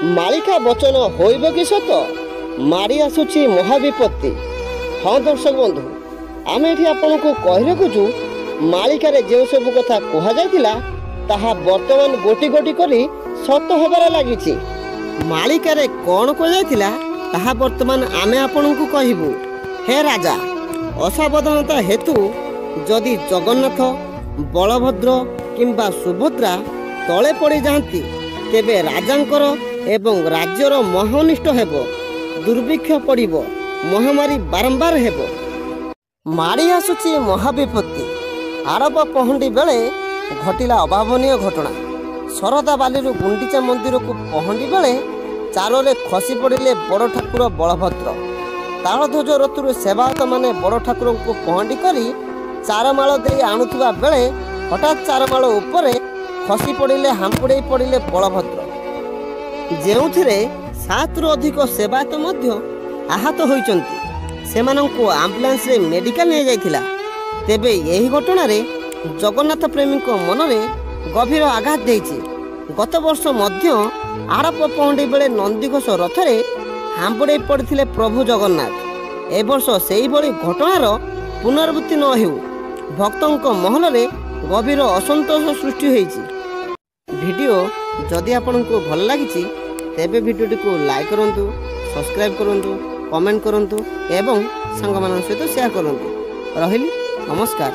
ମାଳିକା ବଚନ ହୋଇବ କି ସତ? ମାଡ଼ି ଆସୁଛି ମହାବିପତ୍ତି। ହଁ ଦର୍ଶକ ବନ୍ଧୁ, ଆମେ ଏଠି ଆପଣଙ୍କୁ କହି ରଖୁଛୁ ମାଳିକାରେ ଯେଉଁ ସବୁ କଥା କୁହାଯାଇଥିଲା ତାହା ବର୍ତ୍ତମାନ ଗୋଟି ଗୋଟି କରି ସତ ହେବାରେ ଲାଗିଛି। ମାଳିକାରେ କ'ଣ କୁହାଯାଇଥିଲା ତାହା ବର୍ତ୍ତମାନ ଆମେ ଆପଣଙ୍କୁ କହିବୁ। ହେ ରାଜା, ଅସାବଧାନତା ହେତୁ ଯଦି ଜଗନ୍ନାଥ, ବଳଭଦ୍ର କିମ୍ବା ସୁଭଦ୍ରା ତଳେ ପଡ଼ିଯାଆନ୍ତି ତେବେ ରାଜାଙ୍କର ଏବଂ ରାଜ୍ୟର ମହାଅନିଷ୍ଟ ହେବ, ଦୁର୍ଭିକ୍ଷ ପଡ଼ିବ, ମହାମାରୀ ବାରମ୍ବାର ହେବ। ମାଡ଼ି ଆସୁଛି ମହାବିପତ୍ତି। ଆରବ ପହଣ୍ଡି ବେଳେ ଘଟିଲା ଅଭାବନୀୟ ଘଟଣା। ଶରଦା ବାଲିରୁ ଗୁଣ୍ଡିଚା ମନ୍ଦିରକୁ ପହଣ୍ଡି ବେଳେ ଚାରରେ ଖସି ପଡ଼ିଲେ ବଡ଼ ଠାକୁର ବଳଭଦ୍ର। ତାଳଧ୍ୱଜ ରଥରୁ ସେବାୟତମାନେ ବଡ଼ ଠାକୁରଙ୍କୁ ପହଣ୍ଡି କରି ଚାରମାଳ ଦେଇ ଆଣୁଥିବା ବେଳେ ହଠାତ୍ ଚାରମାଳ ଉପରେ ଖସି ପଡ଼ିଲେ, ହାମ୍ପୁଡ଼େଇ ପଡ଼ିଲେ ବଳଭଦ୍ର, ଯେଉଁଥିରେ 7ରୁ ଅଧିକ ସେବାୟତ ମଧ୍ୟ ଆହତ ହୋଇଛନ୍ତି। ସେମାନଙ୍କୁ ଆମ୍ବୁଲାନ୍ସରେ ମେଡ଼ିକାଲ ନିଆଯାଇଥିଲା। ତେବେ ଏହି ଘଟଣାରେ ଜଗନ୍ନାଥ ପ୍ରେମୀଙ୍କ ମନରେ ଗଭୀର ଆଘାତ ଦେଇଛି। ଗତ ବର୍ଷ ମଧ୍ୟ ଆରବ ପହଣ୍ଡି ବେଳେ ନନ୍ଦିଘୋଷ ରଥରେ ହାମ୍ବୁଡ଼େଇ ପଡ଼ିଥିଲେ ପ୍ରଭୁ ଜଗନ୍ନାଥ। ଏବର୍ଷ ସେହିଭଳି ଘଟଣାର ପୁନରାବୃତ୍ତି ନ ହେଉ, ଭକ୍ତଙ୍କ ମହଲରେ ଗଭୀର ଅସନ୍ତୋଷ ସୃଷ୍ଟି ହୋଇଛି। ଭିଡ଼ିଓ ଯଦି ଆପଣଙ୍କୁ ଭଲ ଲାଗିଛି ତେବେ ଭିଡ଼ିଓଟିକୁ ଲାଇକ୍ କରନ୍ତୁ, ସବସ୍କ୍ରାଇବ୍ କରନ୍ତୁ, କମେଣ୍ଟ କରନ୍ତୁ ଏବଂ ସାଙ୍ଗମାନଙ୍କ ସହିତ ସେୟାର କରନ୍ତୁ। ରହିଲି, ନମସ୍କାର।